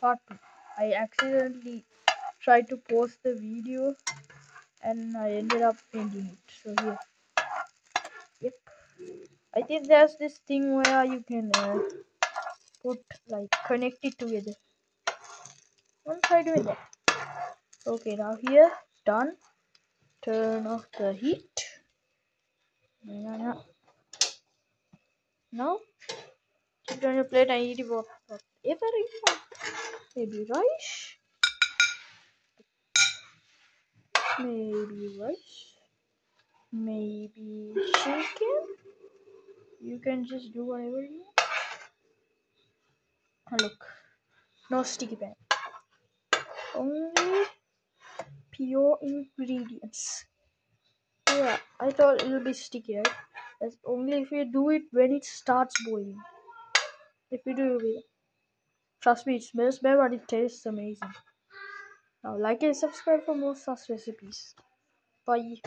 part 2. I accidentally tried to post the video and I ended up ending it. So here, yep. I think there's this thing where you can put like connect it together. I'm try doing that. Okay, now here, done. Turn off the heat. Now keep it on your plate and eat it whatever you want. Maybe rice. Maybe rice. Maybe chicken. You can just do whatever you want. Oh, look, no sticky pan. Only pure ingredients. Yeah, I thought it'll be sticky, right? That's only if you do it when it starts boiling. If you do it, trust me, it smells bad, but it tastes amazing. Now, like and subscribe for more such recipes. Bye.